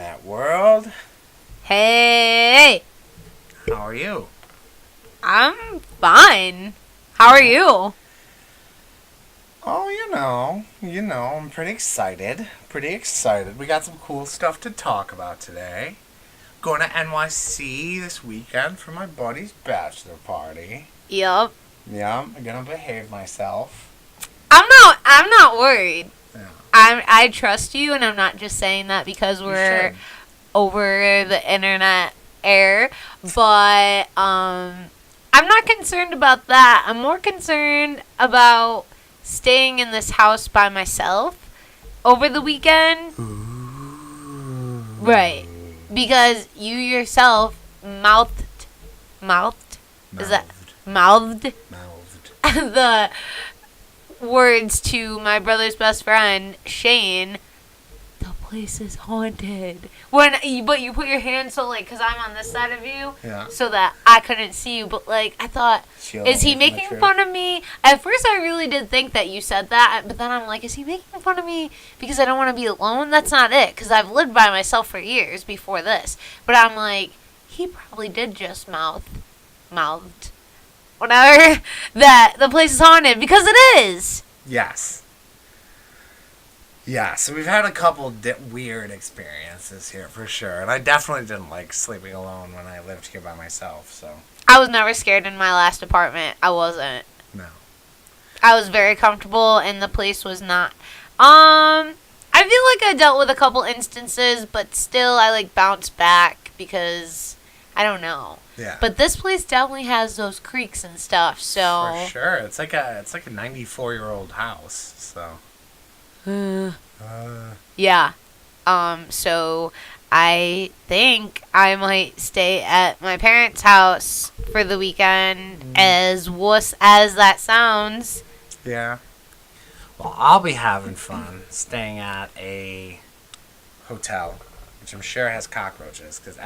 Internet world. Hey, How are you? I'm fine. How are you? Oh, I'm pretty excited. We got some cool stuff to talk about today. Going to NYC this weekend for my buddy's bachelor party. Yup. Yeah, I'm gonna behave myself. I'm not worried. Yeah. I trust you, and I'm not just saying that because You we're should. over the internet air, but I'm not concerned about that. I'm more concerned about staying in this house by myself over the weekend. Ooh. Right. Because you yourself mouthed is that mouthed Mouthed. the words to my brother's best friend Shane. The place is haunted. But you put your hand so because I'm on this side of you, Yeah. so that I couldn't see you. But I thought, Shielding is he you from the making truth. fun of me? At first, I really did think that you said that, but then I'm like, is he making fun of me because I don't want to be alone? That's not it, because I've lived by myself for years before this. But I'm like, he probably did just mouthed, whatever, that the place is haunted, because it is. Yes. Yeah, so we've had a couple weird experiences here for sure. And I definitely didn't like sleeping alone when I lived here by myself, so I was never scared in my last apartment. I wasn't. no. I was very comfortable, and the place was not. I feel like I dealt with a couple instances, but still I bounced back because I don't know. Yeah. But this place definitely has those creaks and stuff. So For sure. It's like a 94-year-old house, so yeah. So I think I might stay at my parents' house for the weekend. As wuss as that sounds. yeah. Well, I'll be having fun staying at a hotel, which I'm sure has cockroaches, because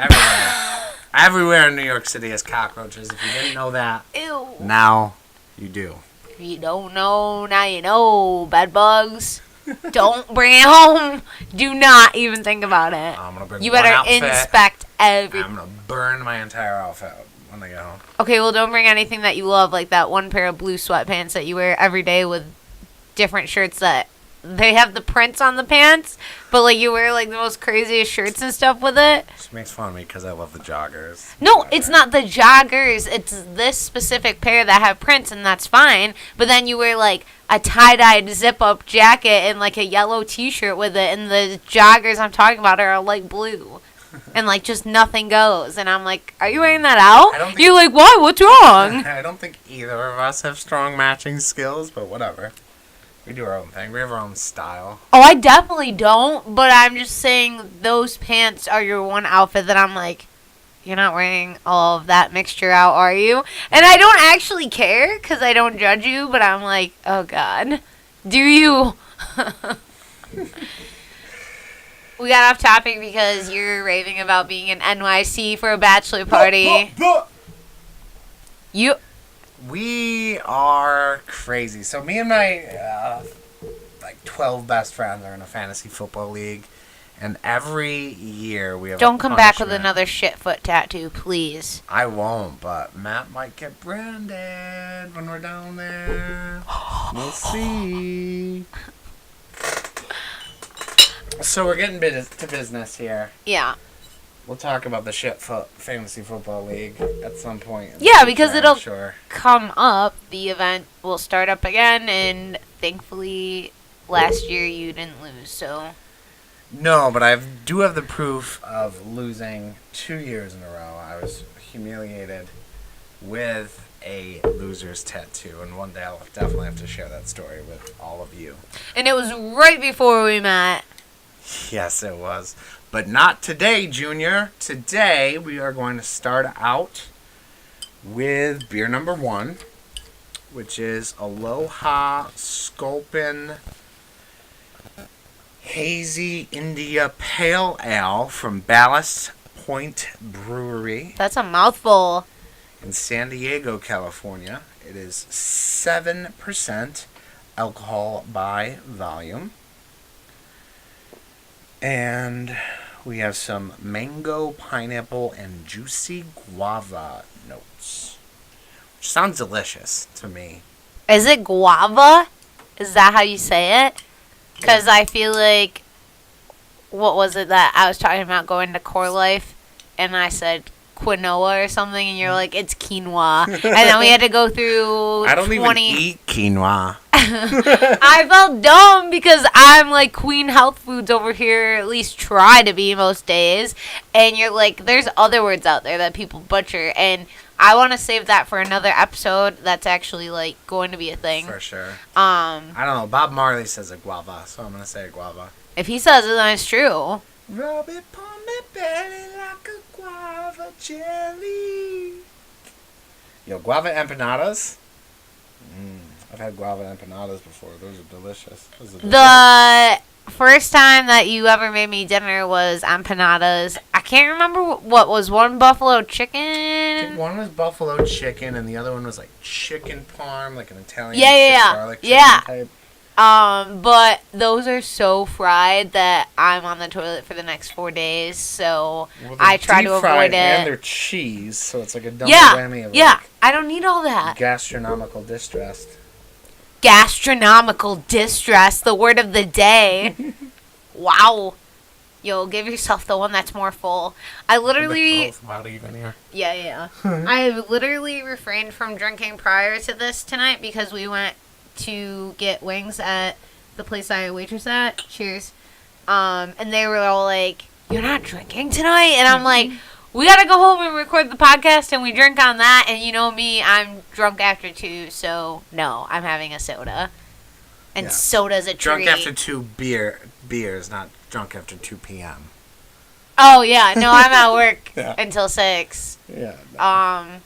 everywhere in New York City has cockroaches. If you didn't know that, Ew. now you do. If you don't know, now you know. Bed bugs. Don't bring it home. Do not even think about it. I'm gonna bring You one better outfit. inspect every. I'm gonna burn my entire outfit when I get home. Okay, well, don't bring anything that you love, like that one pair of blue sweatpants that you wear every day with different shirts that they have the prints on the pants, but you wear the most craziest shirts and stuff with it. She makes fun of me because I love the joggers. No, Whatever. it's not the joggers. It's this specific pair that have prints, and that's fine. But then you wear a tie-dyed zip-up jacket and a yellow T-shirt with it, and the joggers I'm talking about are light blue, and just nothing goes. And I'm like, are you wearing that out? I don't think- You're like, why? What's wrong? I don't think either of us have strong matching skills, but whatever. We do our own thing. We have our own style. Oh, I definitely don't. But I'm just saying those pants are your one outfit that I'm like, you're not wearing all of that mixture out, are you? And I don't actually care because I don't judge you, but I'm like, oh, God. Do you? We got off topic because you're raving about being in NYC for a bachelor party. You... We are crazy. So me and my 12 best friends are in a fantasy football league, and every year we have. Don't come back with punishment. another shitfoot tattoo, please. I won't, but Matt might get branded when we're down there. We'll see. So we're getting to business here. Yeah. We'll talk about the fantasy football league at some point. in the Yeah, future, because I'm it'll sure. come up. The event will start up again, and thankfully last year you didn't lose, so... No, but I do have the proof of losing 2 years in a row. I was humiliated with a loser's tattoo, and one day I'll definitely have to share that story with all of you. And it was right before we met. Yes, it was. But not today, Junior. Today, we are going to start out with beer number 1, which is Aloha Sculpin Hazy India Pale Ale from Ballast Point Brewery That's a mouthful. in San Diego, California. It is 7% alcohol by volume. And we have some mango, pineapple, and juicy guava notes. Which sounds delicious to me. Is it guava? Is that how you say it? Because I feel like, what was it that I was talking about going to Core Life, and I said quinoa or something, and you're like, it's quinoa. And then we had to go through I don't 20... even eat quinoa. I felt dumb because I'm like Queen Health Foods over here, at least try to be most days. And you're like, there's other words out there that people butcher. And I want to save that for another episode that's actually like going to be a thing. For sure. I don't know. Bob Marley says a guava, so I'm going to say a guava. If he says it, then it's true. Rub it on my belly like a guava jelly. Yo, guava empanadas? I've had guava empanadas before. Those are delicious. The first time that you ever made me dinner was empanadas. I can't remember what was one buffalo chicken. I think one was buffalo chicken and the other one was like chicken parm, like an Italian garlic chicken type. But those are so fried that I'm on the toilet for the next 4 days, so I try to avoid it. And they're cheese, so it's like a double whammy of like I don't need all that. Gastronomical distress. Gastronomical distress, the word of the day. Wow. Yo, give yourself the one that's more full. I literally... Loud even here. Yeah. I literally refrained from drinking prior to this tonight because we went to get wings at the place I waitress at. Cheers. And they were all like, "You're not drinking tonight?" And I'm like, we gotta go home and record the podcast and we drink on that. And you know me, I'm drunk after 2, so no, I'm having a soda. And soda's a treat. Drunk after 2 beers, not drunk after 2 p.m. Oh, yeah. No, I'm at work until 6. Yeah. No.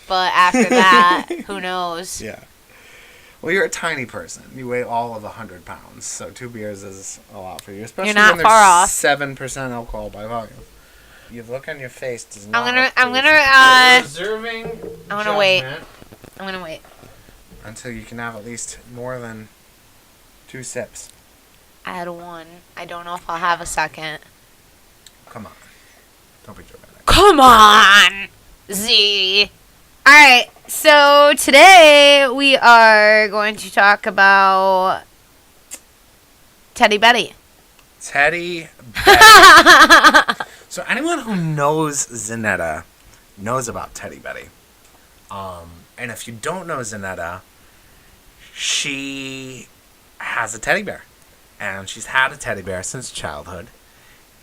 But after that, who knows? Yeah. Well, you're a tiny person. You weigh all of 100 pounds, so 2 beers is a lot for you, especially you're not when far off. 7% alcohol by volume. Your look on your face does not. I'm gonna wait. I'm gonna wait until you can have at least more than 2 sips. I had 1. I don't know if I'll have a second. Come on, don't be dramatic. Come on, Z. All right, so today we are going to talk about Teddy Betty. Teddy Betty. So anyone who knows Zanetta knows about Teddy Betty. And if you don't know Zanetta, she has a teddy bear. And she's had a teddy bear since childhood.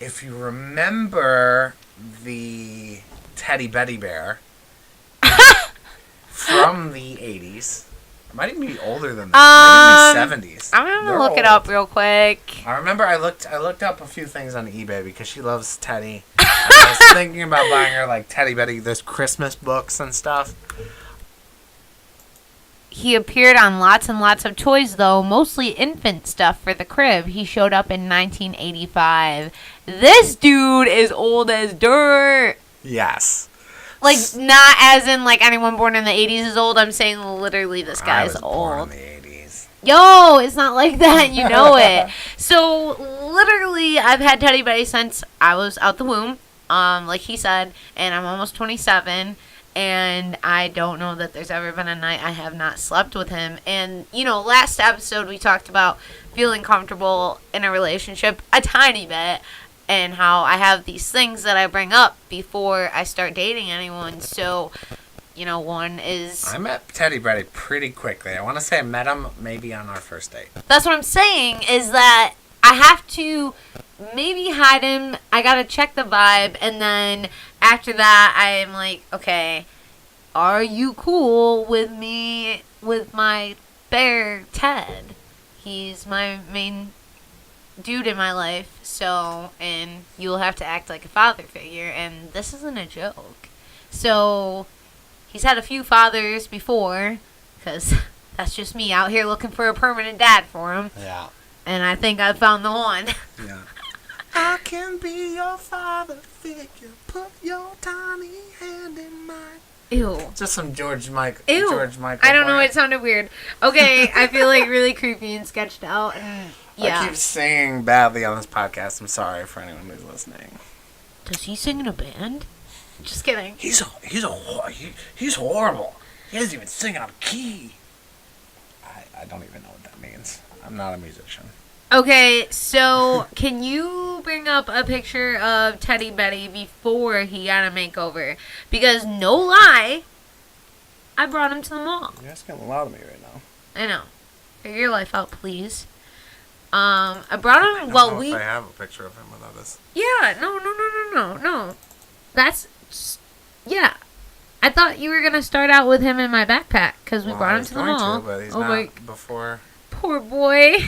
If you remember the Teddy Betty bear from the 80s, it might even be older than that. It might even be 70s. I'm going to look it up real quick. I remember I looked up a few things on eBay because she loves Teddy. I was thinking about buying her like Teddy Betty, those Christmas books and stuff. He appeared on lots and lots of toys, though, mostly infant stuff for the crib. He showed up in 1985. This dude is old as dirt. Yes. Like, not as in, like, anyone born in the 80s is old. I'm saying literally this guy's old. Born in the 80s. Yo, it's not like that. You know it. So, literally, I've had Teddy Betty since I was out the womb, like he said, and I'm almost 27. And I don't know that there's ever been a night I have not slept with him. And, you know, last episode we talked about feeling comfortable in a relationship a tiny bit. And how I have these things that I bring up before I start dating anyone. So, you know, one is... I met Teddy Betty pretty quickly. I want to say I met him maybe on our first date. That's what I'm saying, is that I have to maybe hide him. I got to check the vibe. And then after that, I'm like, okay, are you cool with me, with my bear, Ted? He's my main dude in my life, so, and you'll have to act like a father figure, and this isn't a joke. So, he's had a few fathers before, because that's just me out here looking for a permanent dad for him. Yeah. And I think I found the one. Yeah. I can be your father figure, put your tiny hand in mine. Ew. Just some George Michael. Ew. George Michael. I don't know, it sounded weird. Okay, I feel like really creepy and sketched out. Yeah. I keep singing badly on this podcast. I'm sorry for anyone who's listening. Does he sing in a band? Just kidding. He's horrible. He doesn't even sing out of key. I don't even know what that means. I'm not a musician. Okay, so can you bring up a picture of Teddy Betty before he got a makeover? Because no lie, I brought him to the mall. You're asking a lot of me right now. I know. Figure your life out, please. I brought him. Well, I have a picture of him without this. Yeah, no. That's yeah. I thought you were gonna start out with him in my backpack because we brought him to the mall. But he's not before. Poor boy.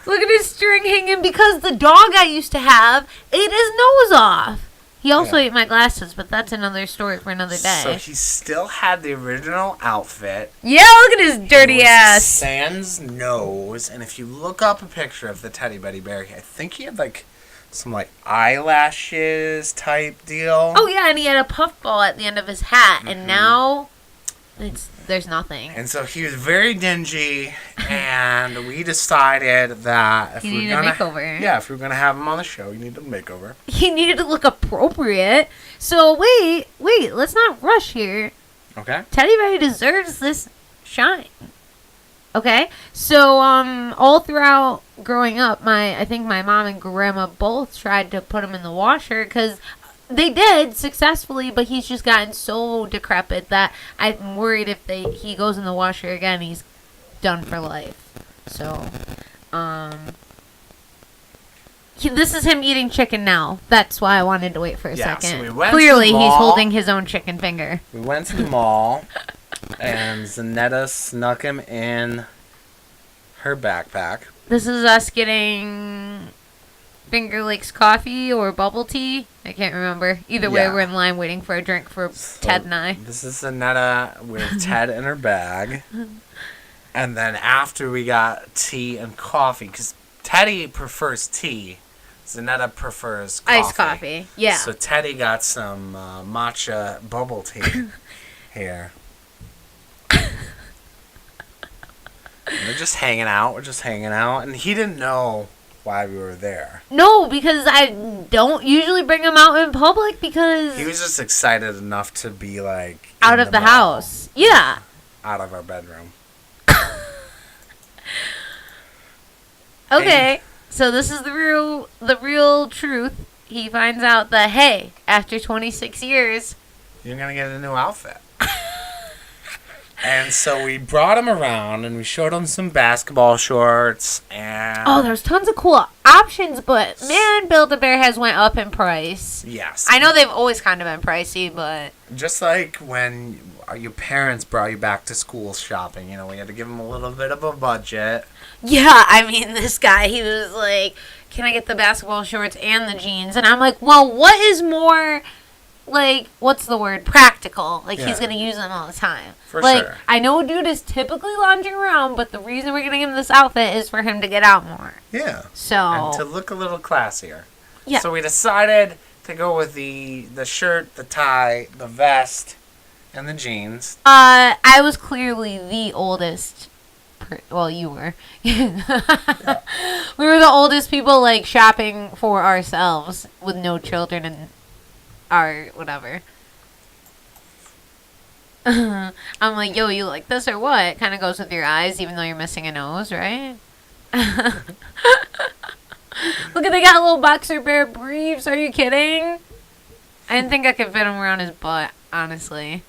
Look at his string hanging because the dog I used to have ate his nose off. He also ate my glasses, but that's another story for another day. So he still had the original outfit. Yeah, look at his dirty ass. Sans nose, and if you look up a picture of the Teddy Betty Bear, I think he had like some like eyelashes type deal. Oh yeah, and he had a puffball at the end of his hat, and now there's nothing. And so he was very dingy, and we decided that if we were gonna if we were gonna have him on the show, he needed a makeover. He needed to look appropriate. So wait, let's not rush here. Okay. Teddy Betty deserves this shine. Okay, so all throughout growing up, I think my mom and grandma both tried to put him in the washer because they did successfully, but he's just gotten so decrepit that I'm worried if he goes in the washer again, he's done for life. So, this is him eating chicken now. That's why I wanted to wait for a second. So we went Clearly, to the mall. He's holding his own chicken finger. We went to the mall, and Zanetta snuck him in her backpack. This is us getting Finger Lakes coffee or bubble tea. I can't remember. Either way, we're in line waiting for a drink for Ted and I. This is Zanetta with Ted in her bag. And then after we got tea and coffee, because Teddy prefers tea, Zanetta prefers coffee. Iced coffee, yeah. So Teddy got some matcha bubble tea here. We're just hanging out. And he didn't know why we were there. No, because I don't usually bring him out in public because He was just excited enough to be like out of the house. Yeah. Out of our bedroom. Okay. So this is the real truth. He finds out that hey, after 26 years, you're going to get a new outfit. And so we brought him around and we showed him some basketball shorts and there's tons of cool options, but man, Build-A-Bear has went up in price. Yes. I know they've always kind of been pricey, but just like when your parents brought you back to school shopping, we had to give them a little bit of a budget. Yeah, I mean, this guy, he was like, "Can I get the basketball shorts and the jeans?" And I'm like, "Well, what is more like, what's the word? Practical. Like, he's going to use them all the time." For like, sure. I know dude is typically lounging around, but the reason we're getting him this outfit is for him to get out more. Yeah. So. And to look a little classier. Yeah. So we decided to go with the shirt, the tie, the vest, and the jeans. I was clearly the oldest. Well, you were. Yeah. We were the oldest people, like, shopping for ourselves with no children and our whatever. I'm like, yo, you like this or what? Kind of goes with your eyes, even though you're missing a nose, right? Look at, they got little boxer bear briefs. Are you kidding? I didn't think I could fit them around his butt, honestly.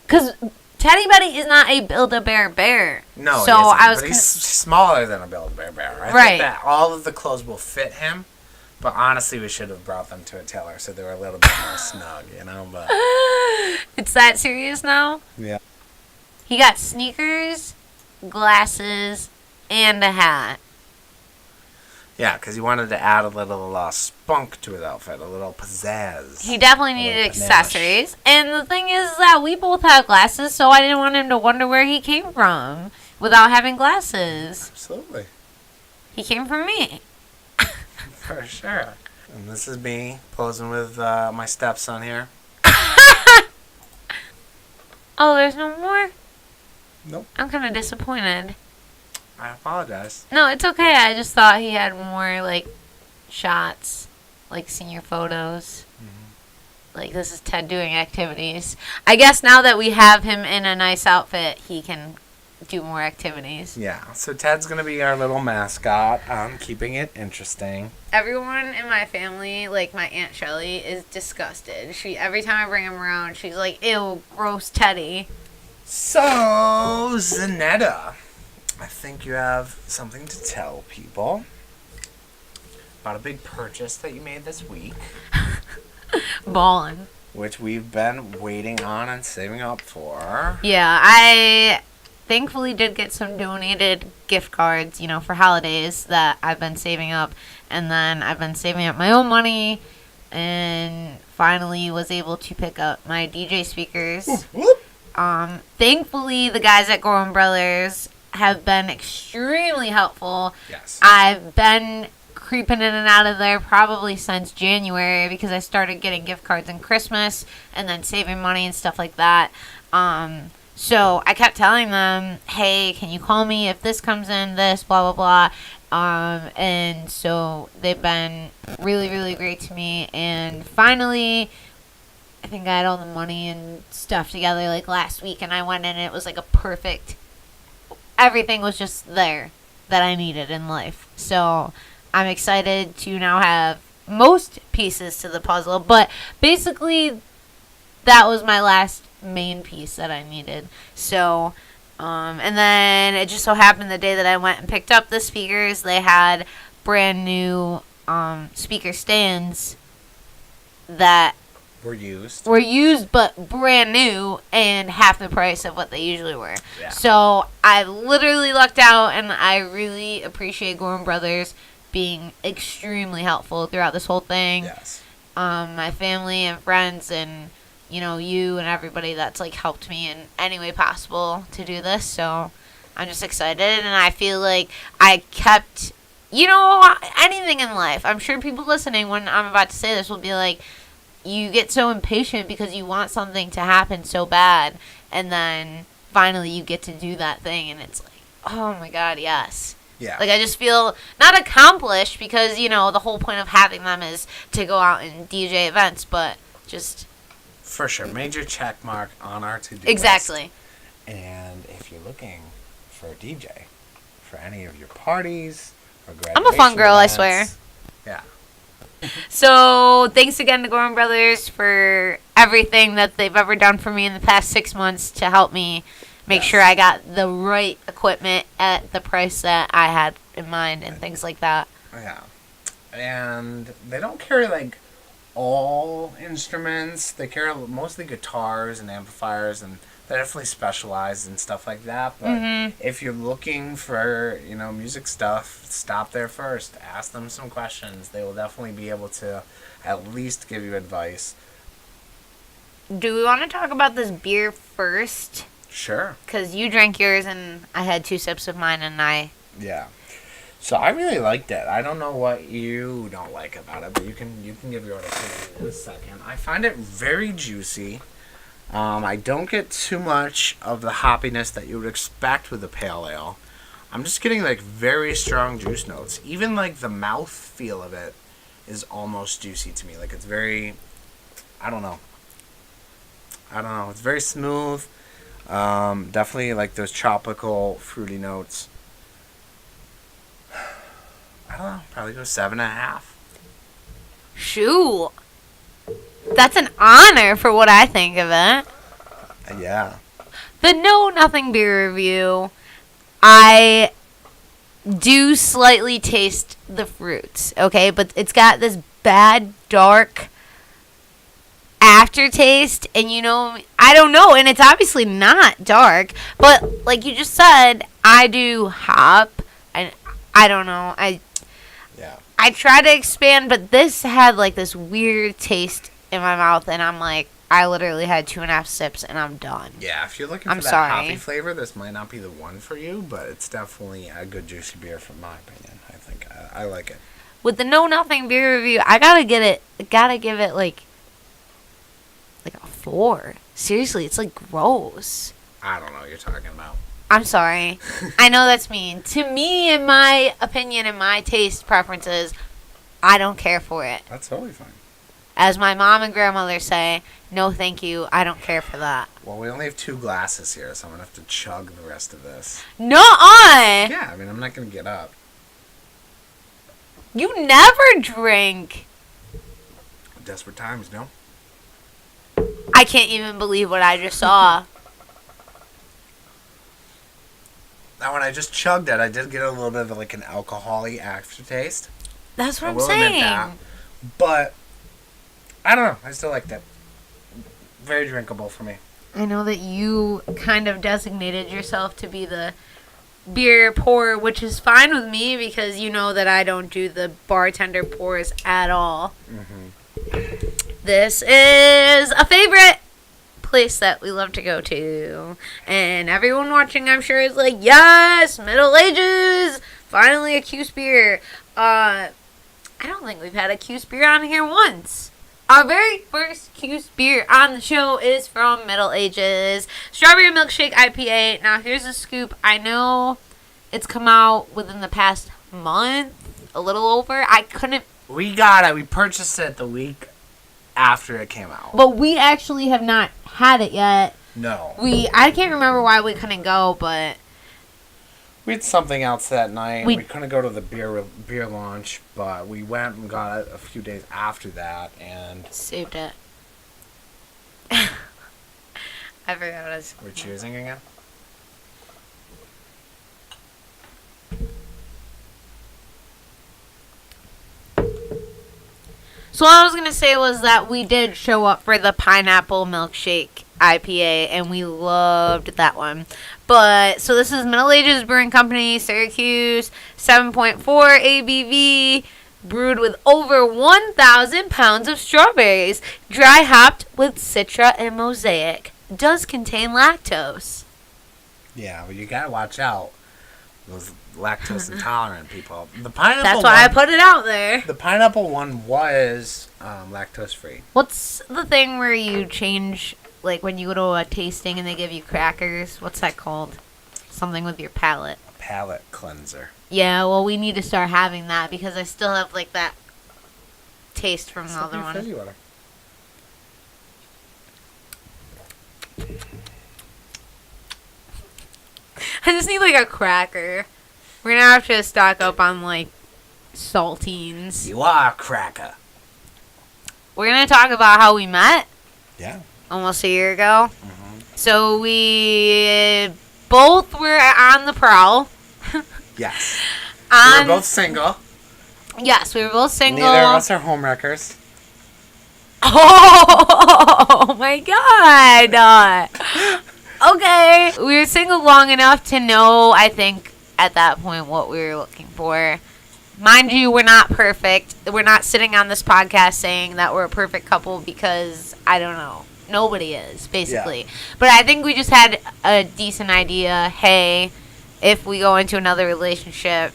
Because Teddy Betty is not a Build-A-Bear bear. No, so I was but he's smaller than a Build-A-Bear bear. I think that all of the clothes will fit him. But honestly, we should have brought them to a tailor so they were a little bit more snug, But it's that serious now? Yeah. He got sneakers, glasses, and a hat. Yeah, because he wanted to add a little spunk to his outfit, a little pizzazz. He definitely needed accessories. And the thing is that we both have glasses, so I didn't want him to wonder where he came from without having glasses. Absolutely. He came from me. For sure. And this is me posing with my stepson here. Oh, there's no more? Nope. I'm kind of disappointed. I apologize. No, it's okay. I just thought he had more, like, shots, like senior photos. Like, this is Ted doing activities. I guess now that we have him in a nice outfit, he can do more activities. Yeah, so Ted's going to be our little mascot, keeping it interesting. Everyone in my family, like my Aunt Shelly, is disgusted. Every time I bring him around, she's like, ew, gross Teddy. So, Zanetta, I think you have something to tell people about a big purchase that you made this week, Ballin'. which we've been waiting on and saving up for. Yeah, I thankfully did get some donated gift cards, for holidays that I've been saving up. And then I've been saving up my own money and finally was able to pick up my DJ speakers. Whoop, whoop. Thankfully, the guys at Gorham Brothers have been extremely helpful. Yes. I've been creeping in and out of there probably since January because I started getting gift cards in Christmas and then saving money and stuff like that. So I kept telling them, hey, can you call me if this comes in, this, blah, blah, blah. And so they've been really, really great to me. And finally, I think I had all the money and stuff together like last week. And I went in and it was like a perfect, everything was just there that I needed in life. So I'm excited to now have most pieces to the puzzle. But basically, that was my last main piece that I needed. So, and then it just so happened the day that I went and picked up the speakers, they had brand new speaker stands that Were used. were used but brand new and half the price of what they usually were. Yeah. So I literally lucked out, and I really appreciate Gorham Brothers being extremely helpful throughout this whole thing. Yes. My family and friends and you and everybody that's like helped me in any way possible to do this. So I'm just excited, and I feel like I kept, anything in life. I'm sure people listening when I'm about to say this will be like, you get so impatient because you want something to happen so bad, and then finally you get to do that thing, and it's like, oh my God, yes. Yeah. Like, I just feel not accomplished because, the whole point of having them is to go out and DJ events, but just... For sure. Major check mark on our to-do list. Exactly. And if you're looking for a DJ for any of your parties or graduation I'm a fun girl, I events, swear. Yeah. So, thanks again to Gorham Brothers for everything that they've ever done for me in the past 6 months to help me make sure I got the right equipment at the price that I had in mind and things like that. Yeah. And they don't carry, like, all instruments. They carry mostly guitars and amplifiers, and they're definitely specialized and stuff like that. But if you're looking for, music stuff, stop there first. Ask them some questions. They will definitely be able to at least give you advice. Do we want to talk about this beer first? Sure. Because you drank yours and I had 2 sips of mine and I... Yeah. So I really liked it. I don't know what you don't like about it, but you can give your opinion in a second. I find it very juicy. I don't get too much of the hoppiness that you would expect with a pale ale. I'm just getting like very strong juice notes. Even like the mouth feel of it is almost juicy to me. Like it's very, I don't know. It's very smooth. Definitely like those tropical fruity notes. I don't know. Probably go 7.5. Shoot. That's an honor for what I think of it. Yeah. The Know Nothing beer review, I do slightly taste the fruits, okay? But it's got this bad, dark aftertaste, and I don't know, and it's obviously not dark, but like you just said, I do hop, and I don't know, Yeah. I try to expand, but this had like this weird taste in my mouth, and I'm like, I literally had 2.5 sips, and I'm done. Yeah, if you're looking for that hoppy flavor, this might not be the one for you, but it's definitely a good juicy beer from my opinion. I think I like it. With the Know Nothing beer review, I gotta give it like a 4. Seriously, it's like gross. I don't know what you're talking about. I'm sorry. I know that's mean. To me, in my opinion, and my taste preferences, I don't care for it. That's totally fine. As my mom and grandmother say, no thank you, I don't care for that. Well, we only have 2 glasses here, so I'm going to have to chug the rest of this. Nuh-uh! Yeah, I mean, I'm not going to get up. You never drink. Desperate times, no? I can't even believe what I just saw. Now, when I just chugged it, I did get a little bit of like an alcohol-y aftertaste. That's what I I'm will admit saying. that. But, I don't know. I still liked it. Very drinkable for me. I know that you kind of designated yourself to be the beer pourer, which is fine with me because you know that I don't do the bartender pours at all. Mm-hmm. This is a favorite place that we love to go to. And everyone watching, I'm sure, is like, yes, Middle Ages! Finally a Cuse beer. I don't think we've had a Cuse beer on here once. Our very first Cuse beer on the show is from Middle Ages. Strawberry Milkshake IPA. Now, here's a scoop. I know it's come out within the past month, a little over. I couldn't... We got it. We purchased it the week after it came out. But we actually have not had it yet. No. I can't remember why we couldn't go, but... We had something else that night. We- We couldn't go to the beer launch, but we went and got it a few days after that, and Saved it. I forgot what I was... we're choosing again. So what I was going to say was that we did show up for the Pineapple Milkshake IPA, and we loved that one. But, so this is Middle Ages Brewing Company, Syracuse, 7.4 ABV, brewed with over 1,000 pounds of strawberries, dry hopped with Citra and Mosaic. Does contain lactose. Yeah, well, you gotta watch out. Those lactose intolerant people. The pineapple That's why I put it out there. The pineapple one was lactose free. What's the thing where you change, like when you go to a tasting and they give you crackers? What's that called? Something with your palate. A palate cleanser. Yeah, well, we need to start having that because I still have, like, that taste from the other one. Fizzy water. I just need, like, a cracker. We're gonna have to stock up on, like, saltines. You are a cracker. We're gonna talk about how we met Yeah. almost a year ago. Mm-hmm. So we both were on the prowl. Yes. We were both single. Yes, we were both single. Neither of us are homewreckers. Oh my god. Okay. We were single long enough to know, I think, at that point what we were looking for. Mind you, we're not perfect. We're not sitting on this podcast saying that we're a perfect couple because, I don't know. Nobody is, basically. Yeah. But I think we just had a decent idea. Hey, if we go into another relationship,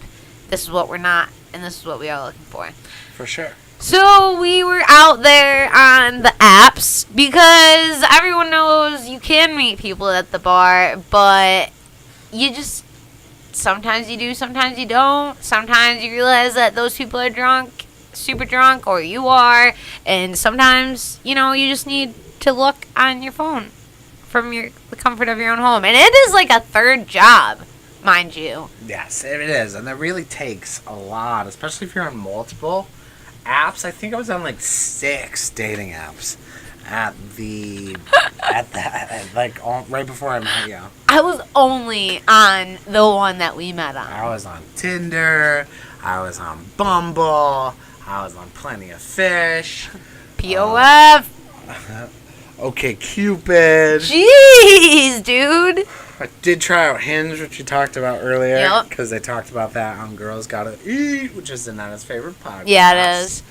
this is what we're not, and this is what we are looking for. For sure. So we were out there on the apps because everyone knows you can meet people at the bar, but you just, sometimes you do, sometimes you don't. Sometimes you realize that those people are drunk, super drunk, or you are, and sometimes, you know, you just need to look on your phone from the comfort of your own home. And it is like a third job, mind you. Yes, it is, and that really takes a lot, especially if you're on multiple apps. I think I was on like 6 dating apps right before I met you. I was only on the one that we met on. I was on Tinder. I was on Bumble. I was on Plenty of Fish. POF. Okay, Cupid. Jeez, dude. I did try out Hinge, which you talked about earlier. Yep. Because they talked about that on Girls Gotta Eat, which is Anna's favorite podcast. Yeah, it is.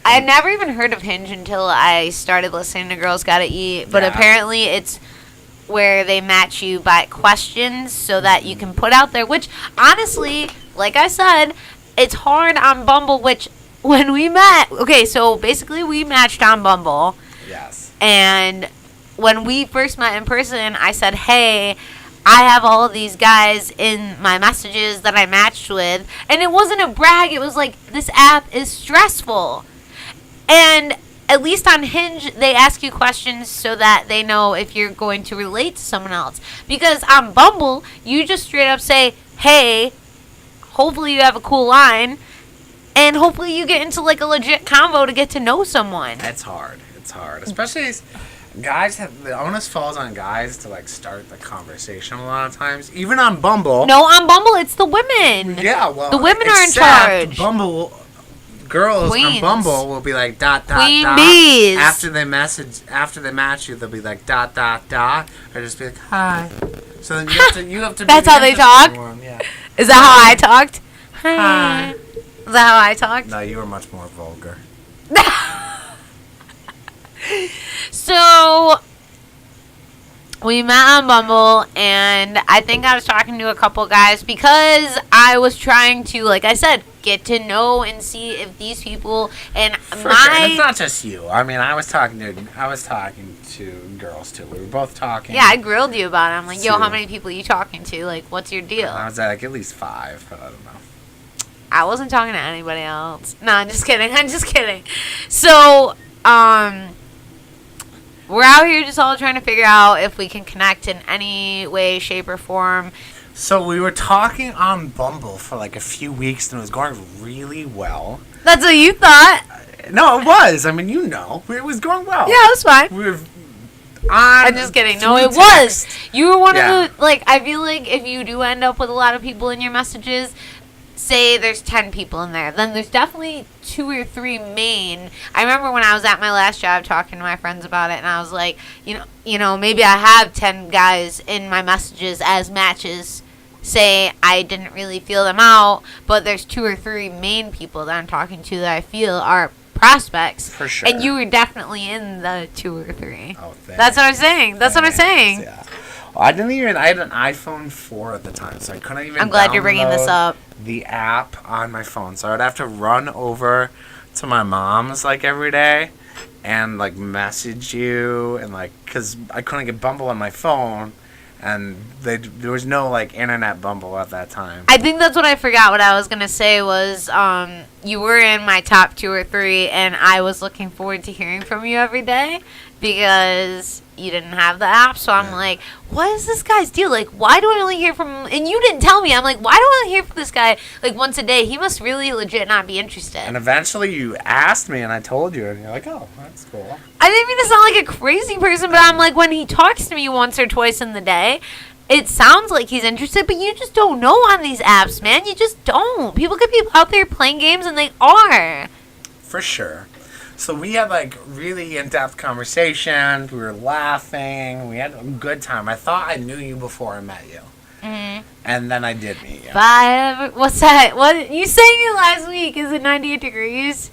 I had never even heard of Hinge until I started listening to Girls Gotta Eat, but Yeah. apparently it's where they match you by questions so that you can put out there, which honestly, like I said, it's hard on Bumble, which when we met, okay, so basically we matched on Bumble, Yes. and when we first met in person, I said, hey, I have all of these guys in my messages that I matched with, and it wasn't a brag. It was like, this app is stressful. And at least on Hinge, they ask you questions so that they know if you're going to relate to someone else. Because on Bumble, you just straight up say, hey, hopefully you have a cool line, and hopefully you get into like a legit combo to get to know someone. It's hard. It's hard. Especially guys the onus falls on guys to like start the conversation a lot of times. Even on Bumble. No, on Bumble, it's the women. Yeah, well, the women are in charge. Bumble girls Queens. on Bumble will be like dot dot Queen dot. bees. After they match you, they'll be like dot dot dot, or just be like hi. So then you have to. That's how they talk? Yeah. Is that how I talked? Hi. Is that how I talked? No, you were much more vulgar. So we met on Bumble, and I think I was talking to a couple guys because I was trying to, like I said, get to know and see if these people and For sure. And it's not just you. I mean, I was talking to girls too. We were both talking. Yeah, I grilled you about it. I'm like, yo, Two. how many people are you talking to? Like, what's your deal? I was at least 5, but I don't know. I wasn't talking to anybody else. No, I'm just kidding. I'm just kidding. So, we're out here just all trying to figure out if we can connect in any way, shape, or form. So we were talking on Bumble for like a few weeks, and it was going really well. That's what you thought. No, it was. I mean, it was going well. Yeah, that's fine. We were. I'm just kidding. No, it was. You were one of the, like, I feel like if you do end up with a lot of people in your messages, say there's 10 people in there, then there's definitely 2 or 3 main. I remember when I was at my last job talking to my friends about it, and I was like, you know, maybe I have 10 guys in my messages as matches. Say I didn't really feel them out, but there's 2 or 3 main people that I'm talking to that I feel are prospects. For sure. And you were definitely in the 2 or 3. Oh, thanks. That's what I'm saying. That's what I'm saying. Yeah. Well, I had an iPhone 4 at the time, so I couldn't even. I'm glad you're bringing this up. The app on my phone, so I'd have to run over to my mom's like every day and like message you, and like, because I couldn't get Bumble on my phone, and there was no like internet Bumble at that time. I think that's what I forgot. What I was gonna say was you were in my top 2 or 3, and I was looking forward to hearing from you every day because you didn't have the app. So I'm like, what is this guy's deal? Like, why do I only hear from him? And you didn't tell me. I'm like, why do I only hear from this guy like once a day? He must really legit not be interested. And eventually you asked me, and I told you, and you're like, oh, that's cool. I didn't mean to sound like a crazy person, but I'm like, when he talks to me once or twice in the day, it sounds like he's interested, but you just don't know on these apps, man. You just don't. People could be out there playing games, and they are. For sure. So we had like really in-depth conversations. We were laughing. We had a good time. I thought I knew you before I met you. Mm-hmm. And then I did meet you. What's that? What you sang it last week? Is it 98 degrees?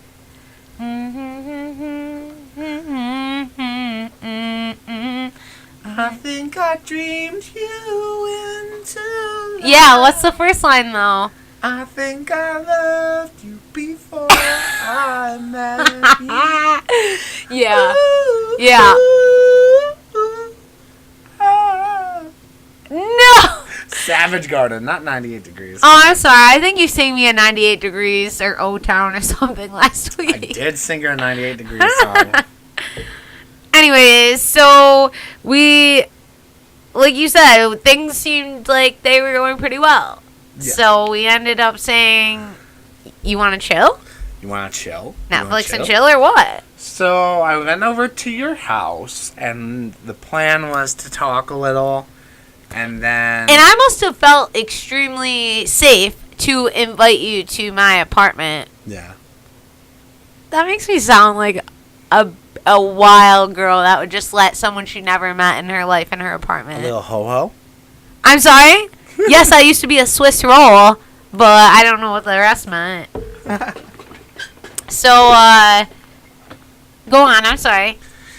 I think I dreamed you into life. Yeah, what's the first line though? I think I loved you before I met you. Yeah. Ooh, Yeah. ooh, ah. No! Savage Garden, not 98 degrees. Oh, I'm sorry. I think you sang me a 98 degrees or O-Town or something last week. I did sing her a 98 degrees song. Anyways, so we, like you said, things seemed like they were going pretty well. Yeah. So we ended up saying, you want to chill? You want to chill? Netflix and chill or what? So I went over to your house, and the plan was to talk a little, and then... And I must have felt extremely safe to invite you to my apartment. Yeah. That makes me sound like a wild girl that would just let someone she never met in her life in her A apartment. little ho-ho? I'm sorry? Yes, I used to be a Swiss roll, but I don't know what the rest meant. So, go on. I'm sorry.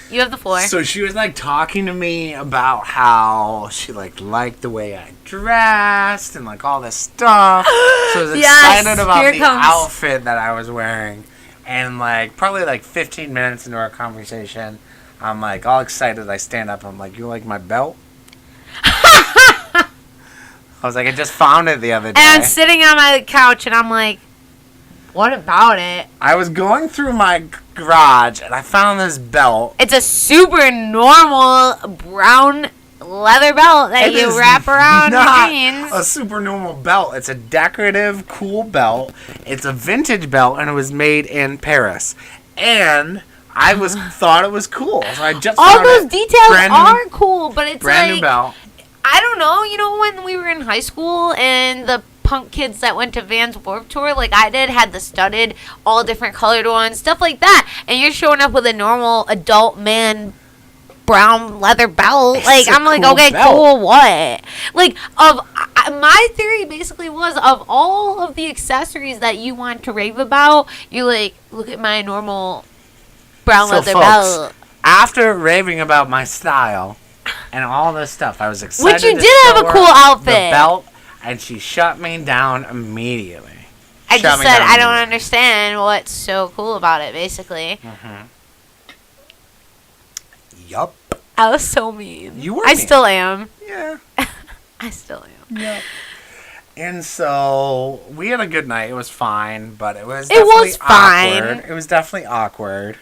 You have the floor. So she was like talking to me about how she liked the way I dressed and like all this stuff. So I was Yes, excited about here the it comes. outfit that I was wearing. And like probably like 15 minutes into our conversation, I'm like all excited. I stand up. I'm like, you like my belt? I was like, I just found it the other day. And I'm sitting on my couch, and I'm like, what about it? I was going through my garage, and I found this belt. It's a super normal brown leather belt that It you is wrap around your not jeans. a super normal belt. It's a decorative, cool belt. It's a vintage belt, and it was made in Paris. And I thought it was cool, so I just All found those it. details Brand are cool, but it's brand like, new belt. I don't know. You know, when we were in high school and the punk kids that went to Vans Warped Tour, like I did, had the studded, all different colored ones, stuff like that. And you're showing up with a normal adult man brown leather belt. It's Like, a I'm like, cool okay, belt. cool, what? Like, my theory basically was, of all of the accessories that you want to rave about, you're like, look at my normal brown So, leather folks, belt. after raving about my style and all this stuff, I was excited. Which you to did have show a her cool outfit. The belt, and she shut me down immediately. I Shut just me said, down I don't immediately. understand what's so cool about it, basically. Yup. I was so mean. You were I mean. still am. Yeah. I still am. Yeah. And so we had a good night. It was fine, but it was It was definitely fine. awkward. It was definitely awkward.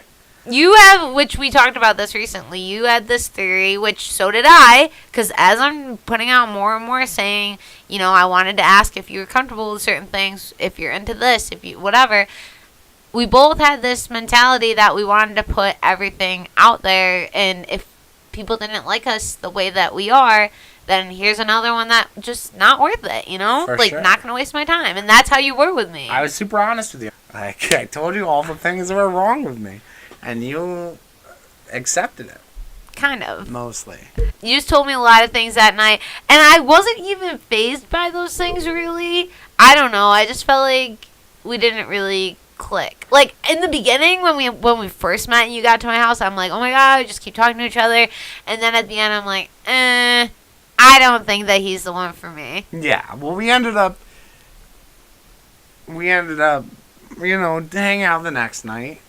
You have, which we talked about this recently, you had this theory, which so did I, because as I'm putting out more and more saying, you know, I wanted to ask if you were comfortable with certain things, if you're into this, if you, whatever. We both had this mentality that we wanted to put everything out there, and if people didn't like us the way that we are, then here's another one that just not worth it, you know? For like, sure. not gonna waste my time. And that's how you were with me. I was super honest with you. Like, I told you all the things that were wrong with me, and you accepted it, Kind of. mostly. You just told me a lot of things that night, and I wasn't even fazed by those things, really. I don't know. I just felt like we didn't really click. Like, in the beginning, when we first met and you got to my house, I'm like, oh my god, we just keep talking to each other. And then at the end, I'm like, I don't think that he's the one for me. Yeah, well, we ended up, you know, hanging out the next night.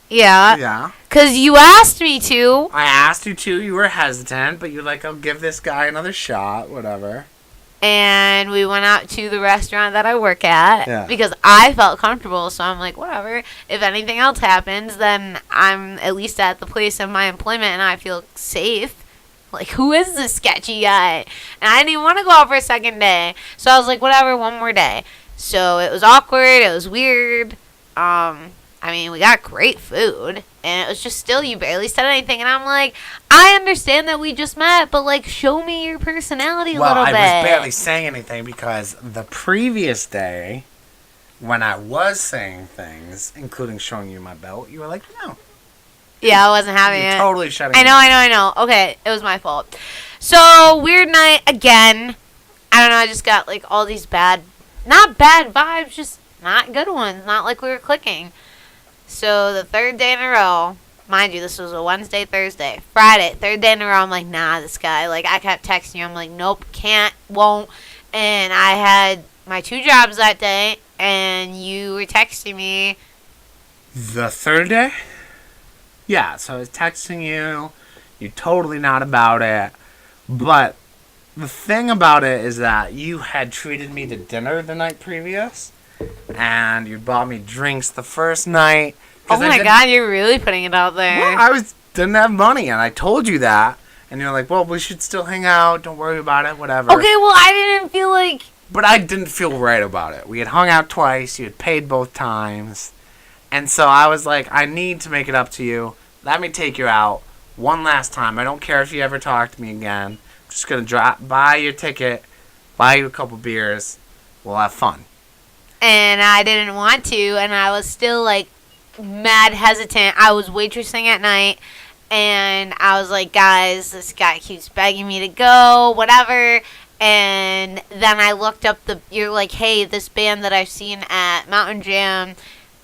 Yeah. Yeah. Because you asked me to. I asked you to. You were hesitant, but you're like, I'll give this guy another shot, whatever. And we went out to the restaurant that I work at Yeah. because I felt comfortable. So I'm like, whatever. If anything else happens, then I'm at least at the place of my employment and I feel safe. Like, who is this sketchy guy? And I didn't even want to go out for a second day. So I was like, whatever, one more day. So it was awkward. It was weird. I mean, we got great food. And it was just still, you barely said anything. And I'm like, I understand that we just met, but, like, show me your personality a little bit. Well, I was barely saying anything because the previous day, when I was saying things, including showing you my belt, you were like, no. Yeah, I wasn't having You're it. totally shutting I me know, down. Okay, it was my fault. So, weird night again. I don't know, I just got, like, all these not bad vibes, just not good ones. Not like we were clicking. So, the third day in a row, mind you, this was a Wednesday, Thursday, Friday, third day in a row, I'm like, nah, this guy. Like, I kept texting you. I'm like, nope, can't, won't. And I had my 2 jobs that day, and you were texting me. The third day? Yeah, so I was texting you. You're totally not about it. But the thing about it is that you had treated me to dinner the night previous. And you bought me drinks the first night. Oh my god, you're really putting it out there. Well, I didn't have money, and I told you that. And you're like, well, we should still hang out. Don't worry about it, whatever. Okay, well, I didn't feel like... But I didn't feel right about it. We had hung out twice. You had paid both times. And so I was like, I need to make it up to you. Let me take you out one last time. I don't care if you ever talk to me again. I'm just going to buy your ticket, buy you a couple beers. We'll have fun. And I didn't want to, and I was still, like, mad hesitant. I was waitressing at night, and I was like, guys, this guy keeps begging me to go, whatever. And then I looked up you're like, hey, this band that I've seen at Mountain Jam,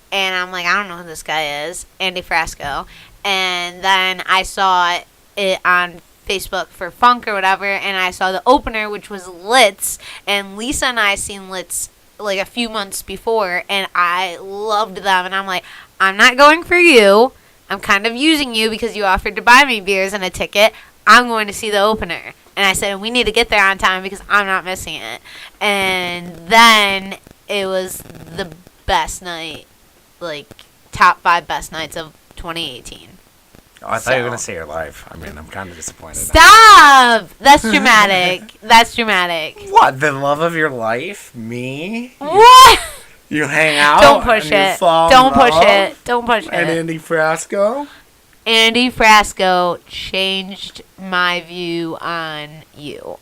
and I'm like, I don't know who this guy is, Andy Frasco. And then I saw it on Facebook for Funk or whatever, and I saw the opener, which was Litz, and Lisa and I seen Litz like a few months before, and I loved them, and I'm like, I'm not going for you. I'm kind of using you because you offered to buy me beers and a ticket. I'm going to see the opener. And I said, we need to get there on time because I'm not missing it. And then it was the best night, like, top 5 best nights of 2018. Oh, I thought you were going to say your life. I mean, I'm kind of disappointed. Stop! That's dramatic. That's dramatic. What? The love of your life? Me? What? You hang out? Don't push it. Don't push it. Don't push it. And Andy Frasco? Andy Frasco changed my view on you.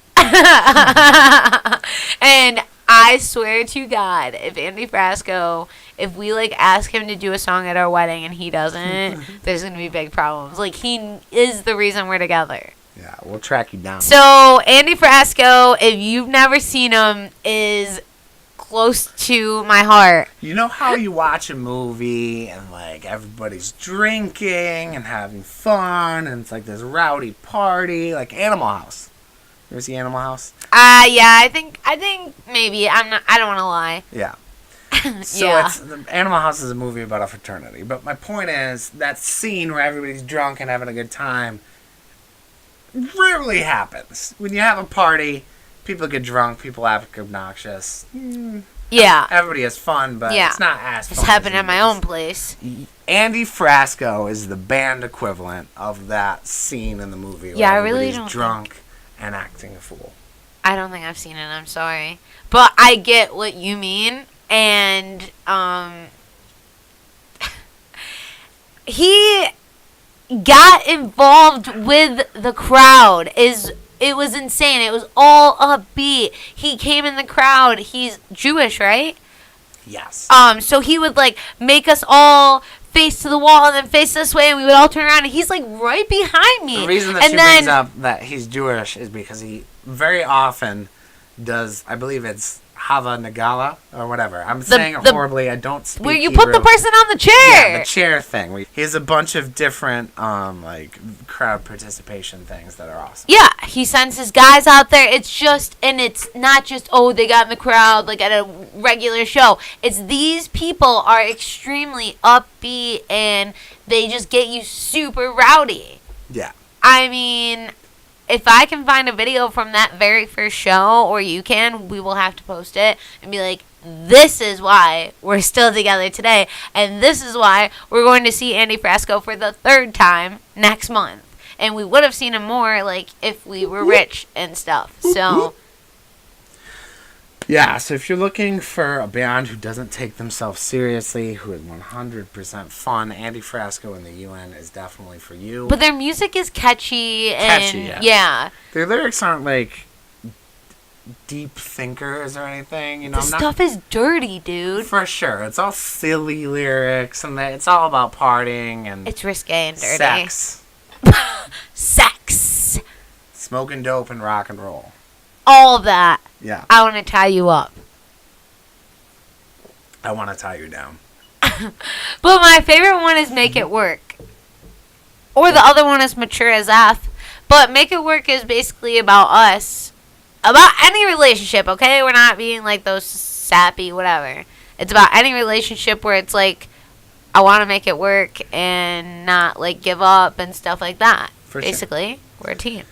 And I swear to God, if Andy Frasco, if we like ask him to do a song at our wedding and he doesn't, there's gonna be big problems. Like, he is the reason we're together. Yeah, we'll track you down. So Andy Frasco, if you've never seen him, is close to my heart. You know how you watch a movie and like everybody's drinking and having fun and it's like this rowdy party, like Animal House. You ever see Animal House? Yeah, I think maybe. I don't want to lie. Yeah. So Yeah. Animal House is a movie about a fraternity. But my point is, that scene where everybody's drunk and having a good time rarely happens. When you have a party, people get drunk, people act obnoxious. Yeah. Everybody has fun, but Yeah. it's not as fun. It's happened as at my movies. own place. Andy Frasco is the band equivalent of that scene in the movie where Yeah, I really everybody's don't drunk and acting a fool. I don't think I've seen it. I'm sorry, but I get what you mean, and he got involved with the crowd. It was insane. It was all upbeat. He came in the crowd. He's Jewish, right? Yes. So he would like make us all face to the wall and then face this way, and we would all turn around, and he's like right behind me. The reason that and she brings up that he's Jewish is because he very often does, I believe it's Hava Nagala or whatever. I'm saying it horribly. I don't speak where you Hebrew. put the person on the chair. Yeah, the chair thing. He has a bunch of different like crowd participation things that are awesome. Yeah, he sends his guys out there. It's just, and it's not just, oh, they got in the crowd like at a regular show. It's these people are extremely upbeat and they just get you super rowdy. Yeah. I mean, if I can find a video from that very first show, or you can, we will have to post it and be like, this is why we're still together today, and this is why we're going to see Andy Frasco for the 3rd time next month. And we would have seen him more, like, if we were rich and stuff. So, yeah, so if you're looking for a band who doesn't take themselves seriously, who is 100% fun, Andy Frasco and the UN is definitely for you. but their music is catchy and yeah. Their lyrics aren't like deep thinkers or anything, you know. The stuff is dirty, dude. For sure, it's all silly lyrics, and it's all about partying and It's risque and dirty. sex, Sex. smoking dope, and rock and roll. All of that. Yeah, I want to tie you up. I want to tie you down. But my favorite one is Make It Work. Or the other one is Mature as F. But Make It Work is basically about us. About any relationship, okay? We're not being like those sappy whatever. It's about any relationship where it's like, I want to make it work and not like give up and stuff like that. For sure. Basically, we're a team.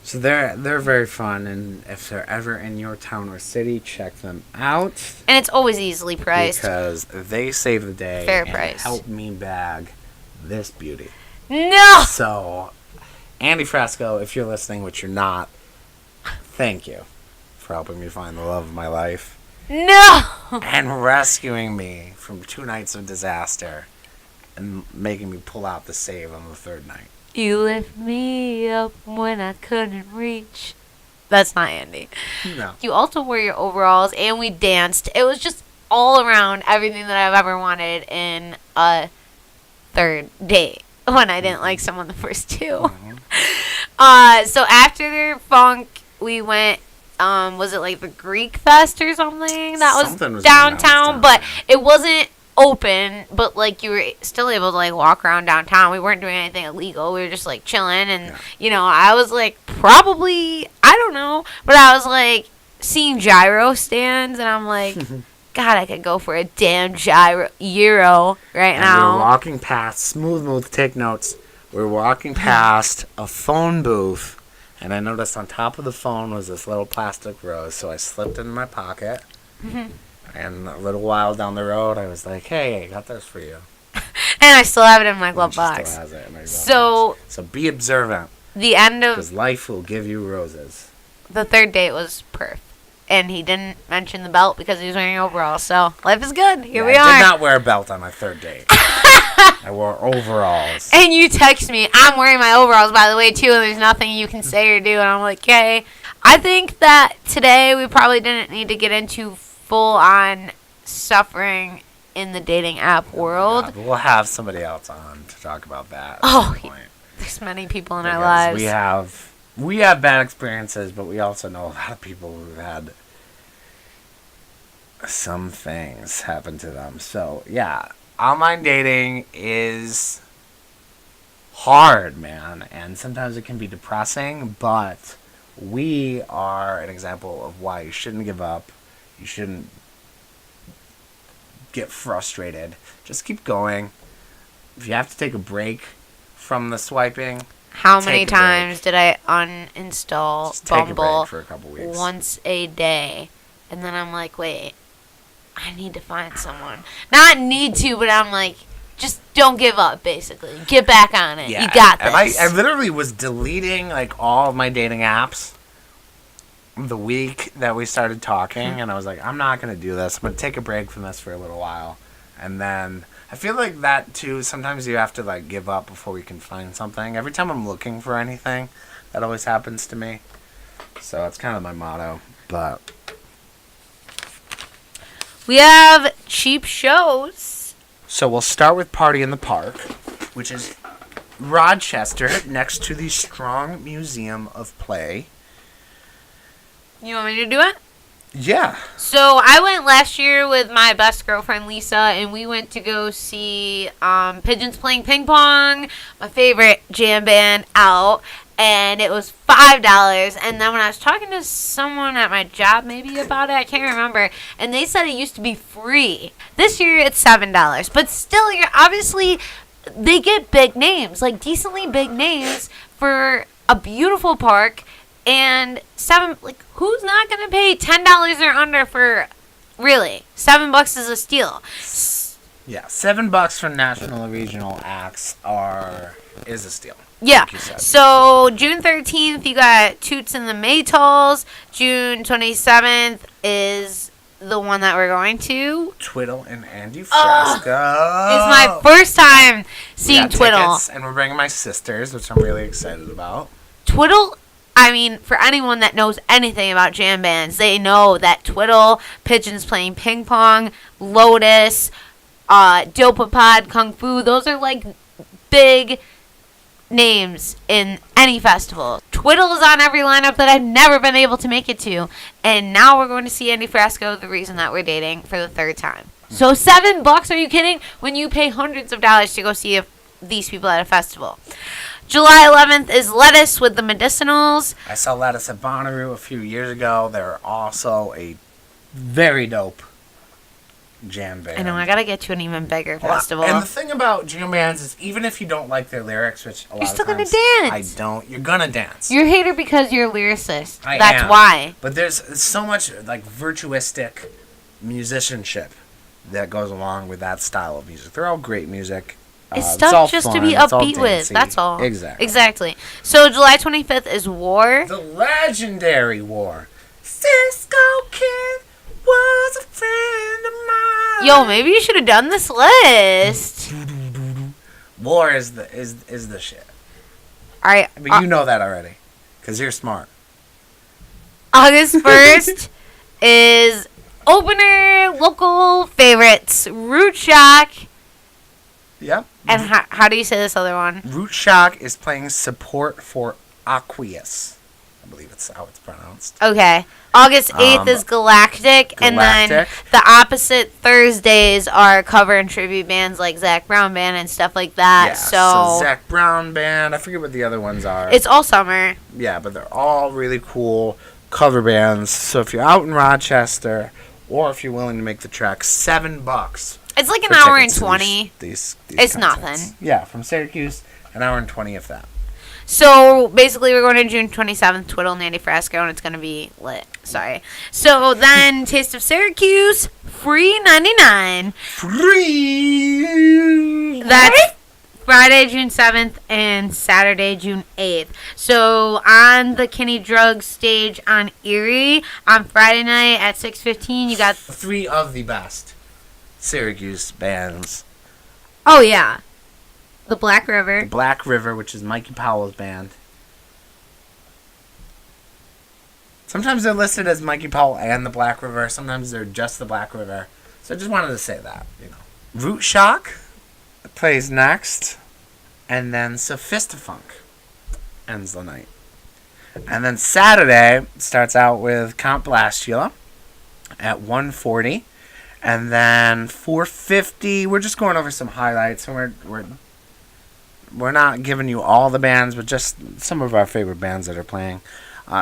So they're very fun, and if they're ever in your town or city, check them out. And it's always easily priced. Because they save the day Fair and price. help me bag this beauty. No! So, Andy Frasco, if you're listening, which you're not, thank you for helping me find the love of my life. No! And rescuing me from 2 nights of disaster and making me pull out the save on the 3rd night. You lift me up when I couldn't reach. That's not Andy. No. You also wore your overalls and we danced. It was just all around everything that I've ever wanted in a 3rd date when I didn't like someone the first 2. Mm-hmm. So after their funk, we went, was it like the Greek Fest or something? That Something was was going on downtown, downtown. but it wasn't open, but like you were still able to like walk around downtown. We weren't doing anything illegal. We were just like chilling, and you know, I was like probably, I don't know, but I was like seeing gyro stands, and I'm like, God, I could go for a damn euro right And now. we're walking past, smooth move, take notes. We're walking past a phone booth, And I noticed on top of the phone was this little plastic rose, so I slipped it in my pocket. Mhm. And a little while down the road, I was like, hey, I got this for you. And I still have it in my glove And she box. still has it in her glove So box. So be observant, the end of because life will give you roses. the third date was perf. And he didn't mention the belt because he was wearing overalls. So life is good. Here we I are. did not wear a belt on my third date. I wore overalls. And you text me, I'm wearing my overalls, by the way, too, and there's nothing you can say or do. And I'm like, okay. I think that today we probably didn't need to get into full-on suffering in the dating app world. But we'll have somebody else on to talk about that at Oh, some point. There's many people in our Because lives. we have bad experiences, but we also know a lot of people who've had some things happen to them. So, yeah, online dating is hard, man, and sometimes it can be depressing, but we are an example of why you shouldn't give up. You shouldn't get frustrated. Just keep going. If you have to take a break from the swiping, How take many a break. times did I uninstall Just take a Bumble break for a couple weeks. once a day? And then I'm like, wait, I need to find someone. Not need to, but I'm like, just don't give up, basically. Get back on it. You got and this. I literally was deleting like all of my dating apps the week that we started talking, and I was like, I'm not gonna do this. I'm gonna take a break from this for a little while, and then I feel like that too. Sometimes you have to like give up before you can find something. Every time I'm looking for anything, that always happens to me. So it's kind of my motto. But We have cheap shows. so we'll start with Party in the Park, which is Rochester, next to the Strong Museum of Play. You want me to do it? Yeah. So I went last year with my best girlfriend Lisa, and we went to go see Pigeons Playing Ping Pong, my favorite jam band out, and it was $5. And then when I was talking to someone at my job maybe about it, I can't remember, and they said it used to be free. This year it's $7, but still, you're obviously they get big names, like decently big names for a beautiful park. And who's not gonna pay $10 or under for really $7 is a steal. Yeah, $7 for national and regional acts is a steal. Yeah. Like you said. So June 13th, you got Toots and the Maytals. June 27th is the one that we're going to. Twiddle and Andy Fresco. It's my first time seeing We got Twiddle. tickets, and we're bringing my sisters, which I'm really excited about. Twiddle, I mean, for anyone that knows anything about jam bands, they know that Twiddle, Pigeons Playing Ping Pong, Lotus, Dopapod, Kung Fu, those are like big names in any festival. Twiddle is on every lineup that I've never been able to make it to. And now we're going to see Andy Fresco, the reason that we're dating, for the third time. So $7, are you kidding? When you pay hundreds of dollars to go see these people at a festival. July 11th is Lettuce with the Medicinals. I saw Lettuce at Bonnaroo a few years ago. They're also a very dope jam band. I know, I gotta get to an even bigger festival. And the thing about jam bands is, even if you don't like their lyrics, which a lot You're of still gonna times dance. I don't, you're gonna dance. You're a hater because you're a lyricist. I That's am. why. But there's so much like virtuistic musicianship that goes along with that style of music. They're all great music. It's all stuff just to fun, be it's all upbeat with. dancey. That's all. Exactly. Exactly. So July 25th is War. The legendary War. Cisco Kid was a friend of mine. Yo, maybe you should have done this list. War is the shit. All right. I mean, you know that already, because you're smart. August 1st is opener local favorites Root Shock. Yep. And how do you say this other one? Root Shock is playing support for Aqueous. I believe it's how it's pronounced. Okay. August 8th is Galactic. And then Galactic. the opposite Thursdays are cover and tribute bands like Zach Brown Band and stuff like that. Yeah, So Zach Brown Band. I forget what the other ones are. it's all summer. Yeah, but they're all really cool cover bands. So if you're out in Rochester, or if you're willing to make the trek, $7. It's like an for hour and tickets to 20. These It's concerts. nothing. Yeah, from Syracuse, an hour and 20 if that. So basically, we're going to June 27th, Twiddle and Andy Frasco, and it's going to be lit. Sorry. So then, Taste of Syracuse, free 99. Free. That's Friday, June 7th, and Saturday, June 8th. So on the Kinney Drug stage on Erie, on Friday night at 6:15, you got 3 of the best Syracuse bands. Oh, yeah. The Black River. The Black River, which is Mikey Powell's band. Sometimes they're listed as Mikey Powell and the Black River. Sometimes they're just the Black River. So I just wanted to say that, Root Shock plays next. And then Sophistafunk ends the night. And then Saturday starts out with Count Blastula at 1:40. And then 4:50, we're just going over some highlights. So we're not giving you all the bands, but just some of our favorite bands that are playing.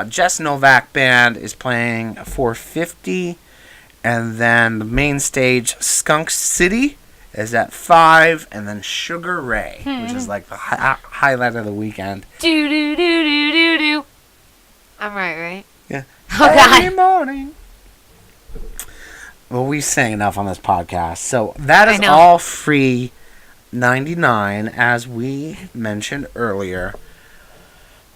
Jess Novak Band is playing 4:50. And then the main stage, Skunk City, is at 5. And then Sugar Ray, which is like the highlight of the weekend. Do, do, do, do, do, do. I'm right? Yeah. Oh, God. Every morning. Well, we sang enough on this podcast. So that is all free 99, as we mentioned earlier.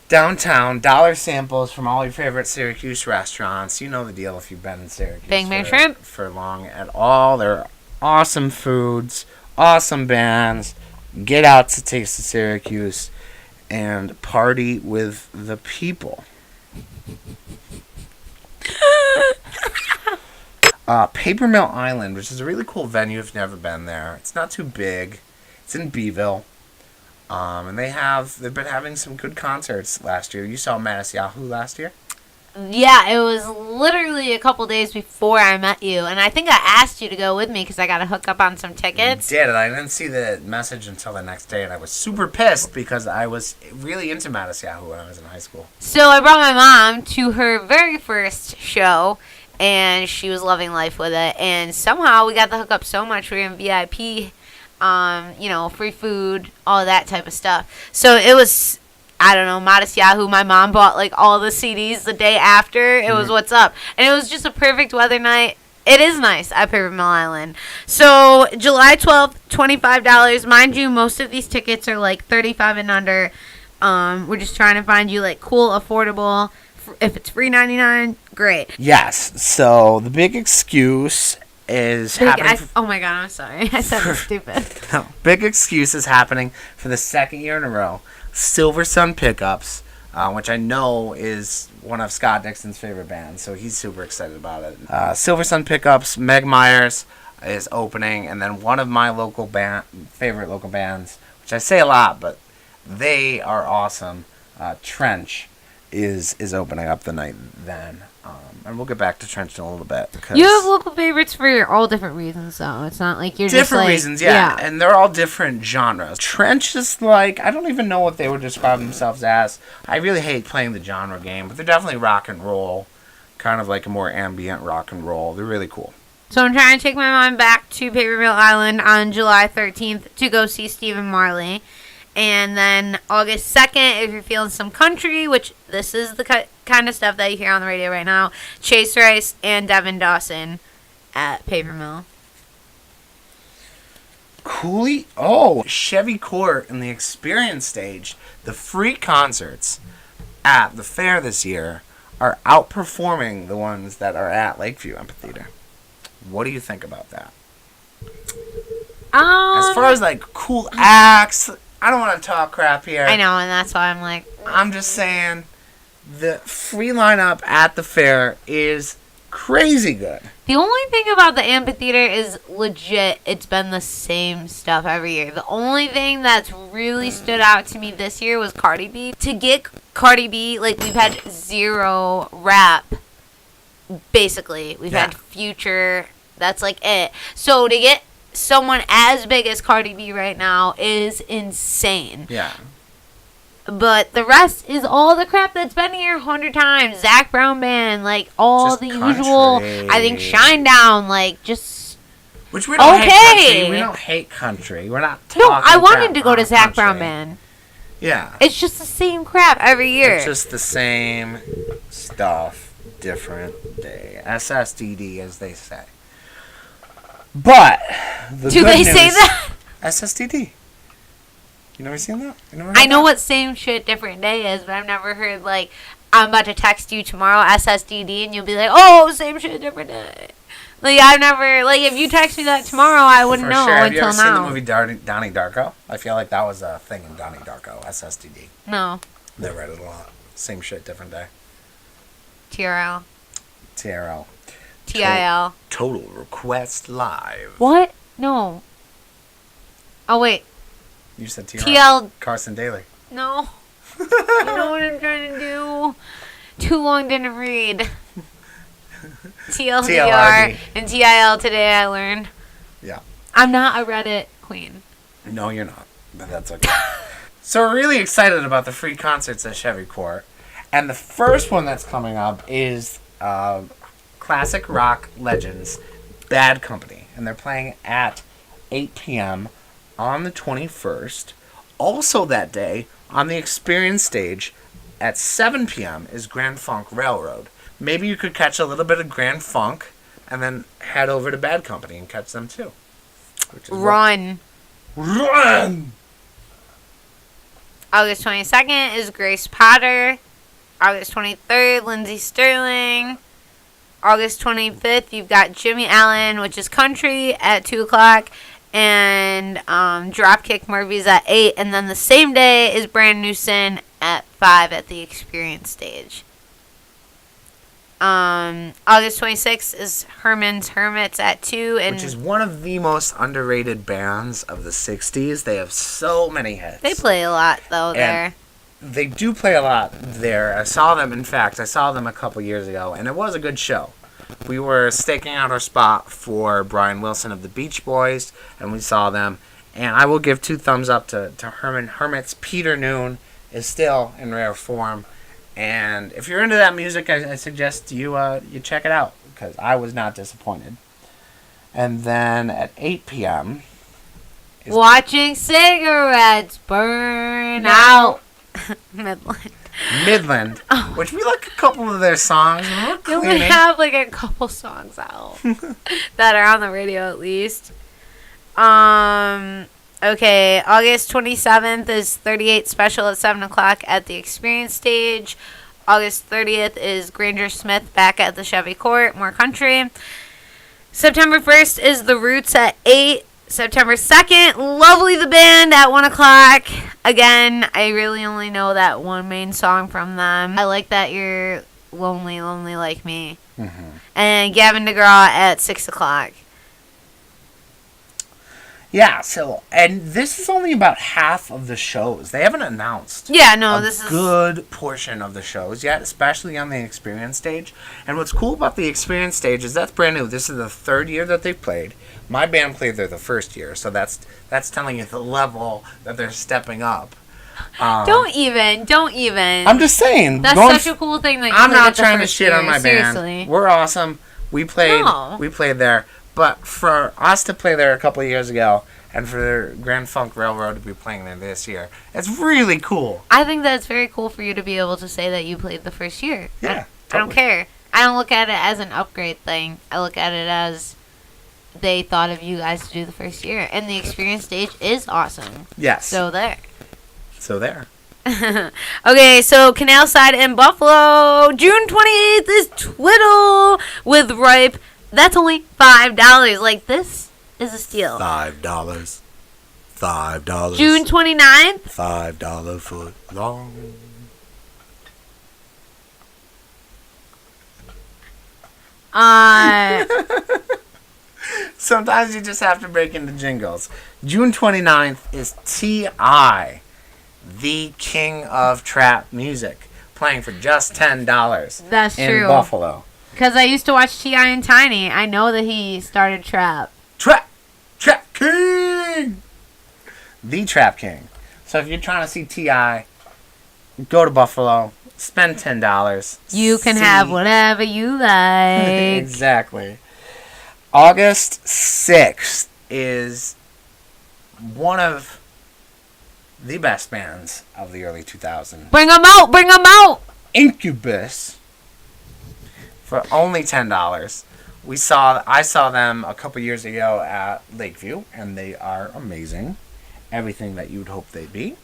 Downtown, dollar samples from all your favorite Syracuse restaurants. You know the deal if you've been in Syracuse Bang Bang Shrimp for long at all. They're awesome foods, awesome bands. Get out to Taste of Syracuse and party with the people. Paper Mill Island, which is a really cool venue if you've never been there. It's not too big. It's in Beeville. And they've been having some good concerts last year. You saw Mattis Yahoo last year? Yeah, it was literally a couple days before I met you. And I think I asked you to go with me because I got to hook up on some tickets. You did, and I didn't see the message until the next day. And I was super pissed because I was really into Mattis Yahoo when I was in high school. So I brought my mom to her very first show. And she was loving life with it. And somehow we got the hookup so much. We were in VIP, free food, all that type of stuff. So it was, I don't know, Modest Yahoo. My mom bought like all the CDs the day after. It was What's Up. And it was just a perfect weather night. It is nice at Paper Mill Island. So July 12th, $25. Mind you, most of these tickets are like $35 and under. We're just trying to find you like cool, affordable. If it's free 99, great. Yes. So the big excuse is happening. Oh my God, I'm sorry. I said it stupid. No, big excuse is happening for the second year in a row. Silver Sun Pickups, which I know is one of Scott Dixon's favorite bands, so he's super excited about it. Silver Sun Pickups, Meg Myers is opening, and then one of my favorite local bands, which I say a lot, but they are awesome. Trench is opening up the night then. And we'll get back to Trench in a little bit. You have local favorites for all different reasons, though. It's not like you're different just like... reasons, yeah. And they're all different genres. Trench is like, I don't even know what they would describe themselves as. I really hate playing the genre game, but they're definitely rock and roll. Kind of like a more ambient rock and roll. They're really cool. So I'm trying to take my mind back to Paper Mill Island on July 13th to go see Stephen Marley. And then August 2nd, if you're feeling some country, which this is the kind of stuff that you hear on the radio right now, Chase Rice and Devin Dawson at Paper Mill. Cooley? Oh, Chevy Court and the Experience Stage, the free concerts at the fair this year are outperforming the ones that are at Lakeview Amphitheater. What do you think about that? As far as like cool acts... I don't want to talk crap here. I know, and that's why I'm like... I'm just saying the free lineup at the fair is crazy good. The only thing about the amphitheater is legit, it's been the same stuff every year. The only thing that's really stood out to me this year was Cardi B. To get Cardi B, like, we've had zero rap, basically. We've had Future. That's like it. So to get someone as big as Cardi B right now is insane. Yeah. But the rest is all the crap that's been here 100 times. Zach Brown Band, like all just the country. usual. I think Shinedown, like just. Which we don't hate country. We don't hate country. We're not talking No, I wanted to go to country. Zach Brown Band. Yeah. It's just the same crap every year. It's just the same stuff, different day. SSDD, as they say. But Do they say that? SSDD. You never seen that? You never heard I know that? what same shit different day is, but I've never heard like I'm about to text you tomorrow SSDD and you'll be like, oh, same shit different day. Like I've never like if you text me that tomorrow I wouldn't For know sure. Have until you ever now. seen the movie Donnie Darko? I feel like that was a thing in Donnie Darko. SSDD. No. They read it a lot. Same shit, different day. TRL. TRL. TIL. Total Request Live. What? No. Oh wait. You said TRL. TL. Carson Daly. No. You know what I'm trying to do? Too long didn't read. TLDR TLRD. and TIL today I learned. Yeah. I'm not a Reddit queen. No, you're not. But that's okay. So we're really excited about the free concerts at Chevy Court. And the first one that's coming up is classic rock legends, Bad Company. And they're playing at 8 p.m. on the 21st. Also that day, on the Experience stage, at 7 p.m. is Grand Funk Railroad. Maybe you could catch a little bit of Grand Funk and then head over to Bad Company and catch them too. Which is Run. Run! August 22nd is Grace Potter. August 23rd, Lindsey Sterling. August 25th, you've got Jimmy Allen, which is country, at 2 o'clock. And Dropkick Murphys at 8. And then the same day is Brand New Sin at 5 at the Experience stage. August 26th is Herman's Hermits at 2. And which is one of the most underrated bands of the 60s. They have so many hits. they play a lot, though, there. They do play a lot there. I saw them a couple years ago, and it was a good show. We were staking out our spot for Brian Wilson of the Beach Boys, and we saw them. And I will give 2 thumbs up to Herman Hermits. Peter Noon is still in rare form. And if you're into that music, I suggest you check it out, because I was not disappointed. And then at 8 p.m. Watching cigarettes burn out. Midland, which we like a couple of their songs. And we're You only cleaning. have like a couple songs out that are on the radio at least. Okay, August 27th is 38 Special at 7 o'clock at the Experience stage. August 30th is Granger Smith back at the Chevy Court, more country. September 1st is The Roots at 8. September 2nd, Lovely the Band at 1 o'clock. Again, I really only know that one main song from them. I like that you're lonely, lonely like me. Mm-hmm. And Gavin DeGraw at 6 o'clock. Yeah, so, and this is only about half of the shows. They haven't announced Yeah, no, a this is... good portion of the shows yet, especially on the Experience stage. And what's cool about the Experience stage is that's brand new. This is the 3rd year that they've played. My band played there the 1st year, so that's telling you the level that they're stepping up. Don't even. I'm just saying. That's such a cool thing that you I'm played not at the trying to first shit on year, my seriously. band. We're awesome. We played there. But for us to play there a couple of years ago, and for Grand Funk Railroad to be playing there this year, it's really cool. I think that's very cool for you to be able to say that you played the first year. Yeah, I don't care. I don't look at it as an upgrade thing. I look at it as they thought of you guys to do the first year. And the Experience stage is awesome. Yes. So there. Okay, so Canal Side in Buffalo. June 28th is Twiddle with Ripe. That's only $5. Like, this is a steal. $5. June 29th. $5 foot long. Sometimes you just have to break into jingles. June 29th is T.I., the king of trap music, playing for just $10. That's in true. Buffalo. Because I used to watch T.I. and Tiny. I know that he started trap. Trap King! The Trap King. So if you're trying to see T.I., go to Buffalo, spend $10. You can have whatever you like. Exactly. August 6th is one of the best bands of the early 2000s. Bring them out! Bring them out! Incubus, for only $10. I saw them a couple years ago at Lakeview, and they are amazing. Everything that you would hope they'd be.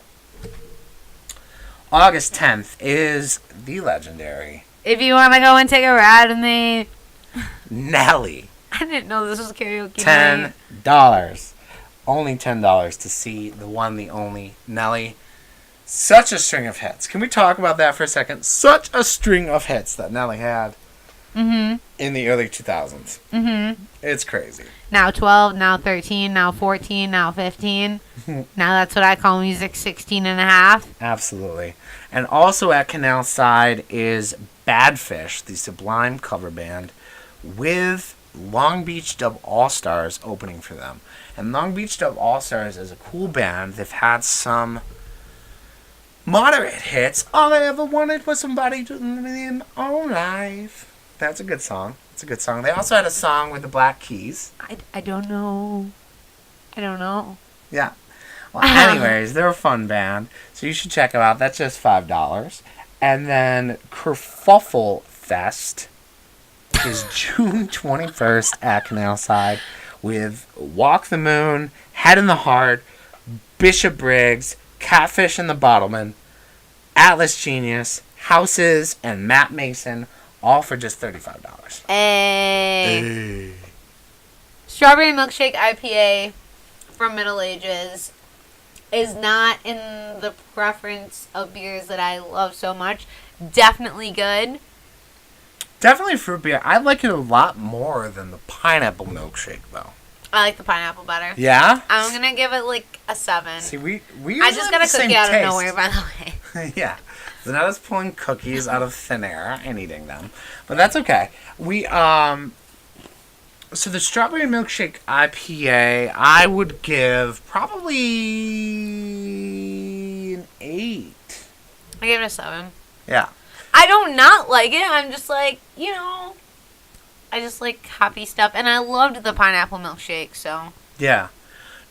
August 10th is the legendary If you want to go and take a ride with me. Nelly. I didn't know this was karaoke night. $10. Only $10 to see the one, the only Nelly. Such a string of hits. Can we talk about that for a second? Such a string of hits that Nelly had in the early 2000s. It's crazy. Now 12, now 13, now 14, now 15. Now that's what I call music 16 and a half. Absolutely. And also at Canal Side is Badfish, the Sublime cover band, with Long Beach Dub All-Stars opening for them. And Long Beach Dub All-Stars is a cool band. They've had some moderate hits. All I ever wanted was somebody to live in all life. That's a good song. It's a good song. They also had a song with the Black Keys. I don't know. I don't know. Yeah. Well, anyways, they're a fun band, so you should check them out. That's just $5. And then Kerfuffle Fest is June 21st at Canal Side with Walk the Moon, Head in the Heart, Bishop Briggs, Catfish and the Bottlemen, Atlas Genius, Houses, and Matt Mason, all for just $35. Hey. Strawberry Milkshake IPA from Middle Ages is not in the preference of beers that I love so much. Definitely good. Definitely fruit beer. I like it a lot more than the pineapple milkshake, though. I like the pineapple better. Yeah? I'm going to give it like a 7. See, we I just got a cookie out of nowhere, by the way. Yeah. So now it's pulling cookies out of thin air and eating them. But that's okay. So the Strawberry Milkshake IPA, I would give probably an 8. I gave it a 7. Yeah. I don't not like it. I'm just like, I just like hoppy stuff. And I loved the pineapple milkshake, so. Yeah.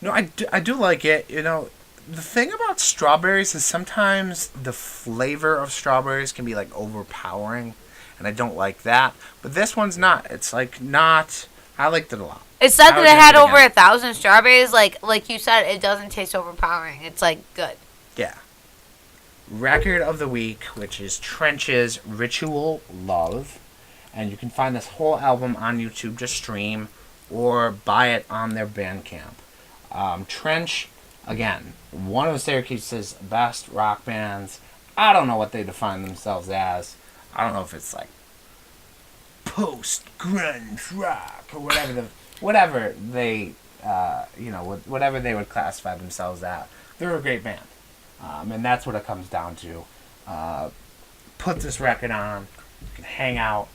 No, I do like it. The thing about strawberries is sometimes the flavor of strawberries can be like overpowering, and I don't like that. But this one's not. It's like not. I liked it a lot. It said that it had over 1,000 strawberries. Like you said, it doesn't taste overpowering. It's like good. Yeah. Record of the week, which is Trench's Ritual Love, and you can find this whole album on YouTube. Just stream or buy it on their Bandcamp. Trench. Again, one of Syracuse's best rock bands. I don't know what they define themselves as. I don't know if it's like post-grunge rock or whatever they whatever they would classify themselves at. They're a great band, and that's what it comes down to. Put this record on, you can hang out,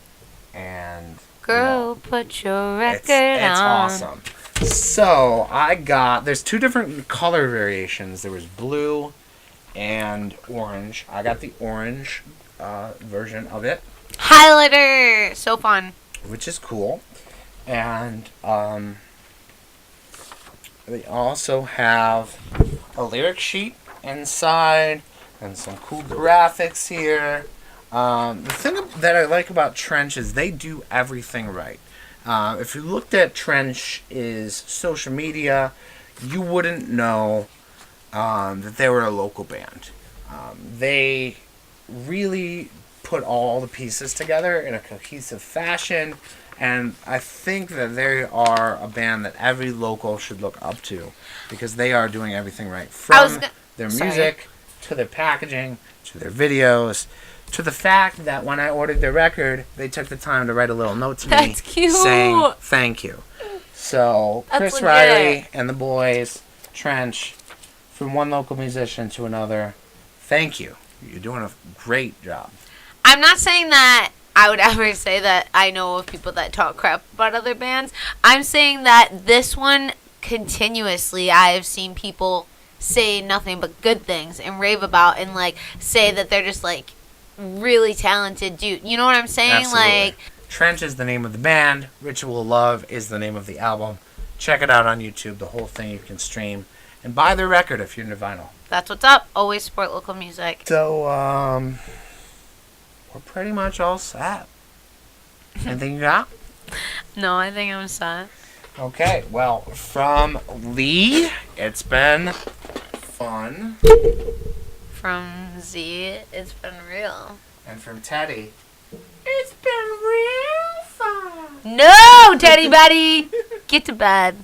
and girl, put your record it's on. awesome. So there's 2 different color variations. There was blue and orange. I got the orange version of it, Highlighter, so fun. which is cool. And they also have a lyric sheet inside and some cool graphics here. The thing that I like about Trench is they do everything right. If you looked at Trench's social media, you wouldn't know that they were a local band. They really put all the pieces together in a cohesive fashion, and I think that they are a band that every local should look up to because they are doing everything right. From their music to their packaging to their videos, to the fact that when I ordered their record, they took the time to write a little note to me saying thank you. So, Chris Riley and the boys, Trench, from one local musician to another, thank you. You're doing a great job. I'm not saying that I would ever say that I know of people that talk crap about other bands. I'm saying that this one, continuously, I have seen people say nothing but good things and rave about and, say that they're just, really talented dude. You know what I'm saying? Absolutely. Trench is the name of the band. Ritual Love is the name of the album. Check it out on YouTube. The whole thing you can stream. And buy their record if you're into vinyl. That's what's up. Always support local music. So, we're pretty much all set. Anything you got? No, I think I'm set. Okay, well, from Lee, it's been fun. From Z, it's been real. And from Teddy, it's been real fun. No, Teddy buddy! Get to bed.